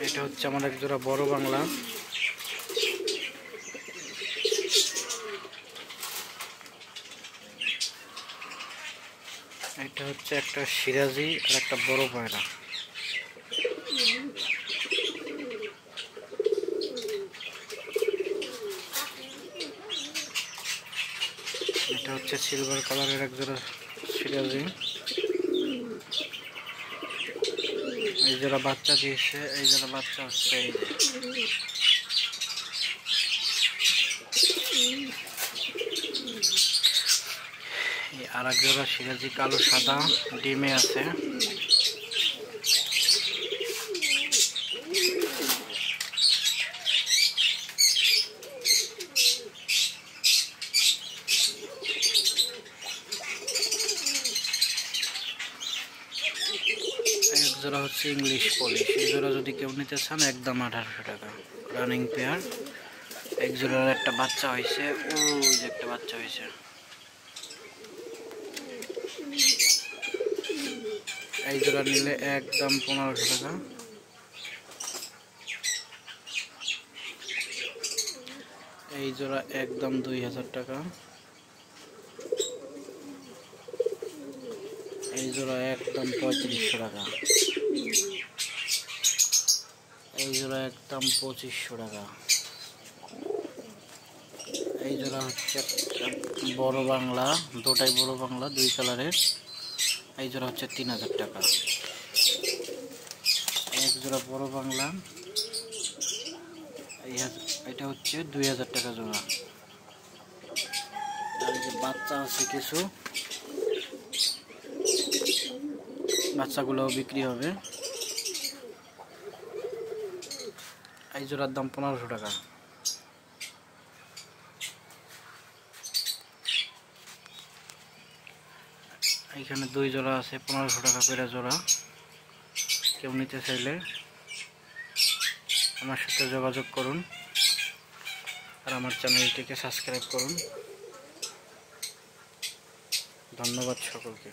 এটা হচ্ছে আমার এক জোড়া বড় বাংলা। এটা হচ্ছে একটা সিরাজি আর একটা বড় পায়রা। এটা হচ্ছে সিলভার কালারের এক জোড়া সিরাজি। এই জোড়া বাচ্চা দিয়েছে, এই জোড়া বাচ্চা হচ্ছে এই যে। আর এক জোড়া সিরাজি কালো সাদা ডিমে আছে। এক জোড়া হচ্ছে ইংলিশ পলিশ। এই জোড়া যদি কেউ নিতে চান একদম 1800 টাকা রানিং পেয়ার। এক জোড়ার একটা বাচ্চা হয়েছে, ওই যে একটা বাচ্চা হয়েছে। এই জোড়া নিলে একদম 1500 টাকা। এই জোড়া একদম 2000 টাকা। এই জোড়া একদম 3500 টাকা। এই জোড়া একদম 2500 টাকা। এই জোড়া হচ্ছে বড় বাংলা, দুটাই বড় বাংলা, দুই কালারের। এই জোড়া হচ্ছে 3000 টাকা। এক জোড়া বড় বাংলা, এটা হচ্ছে 2000 টাকা জোড়া। আর এই যে বাচ্চা আছে কিছু, বাচ্চাগুলো বিক্রি হবে। এই জোড়ার দাম 1500 টাকা। এইখানে দুই জোড়া আছে, 1500 টাকা করে জোড়া। কেউ নিতে চাইলে আমার সাথে যোগাযোগ করুন আর আমার চ্যানেলটিকে সাবস্ক্রাইব করুন। ধন্যবাদ সকলকে।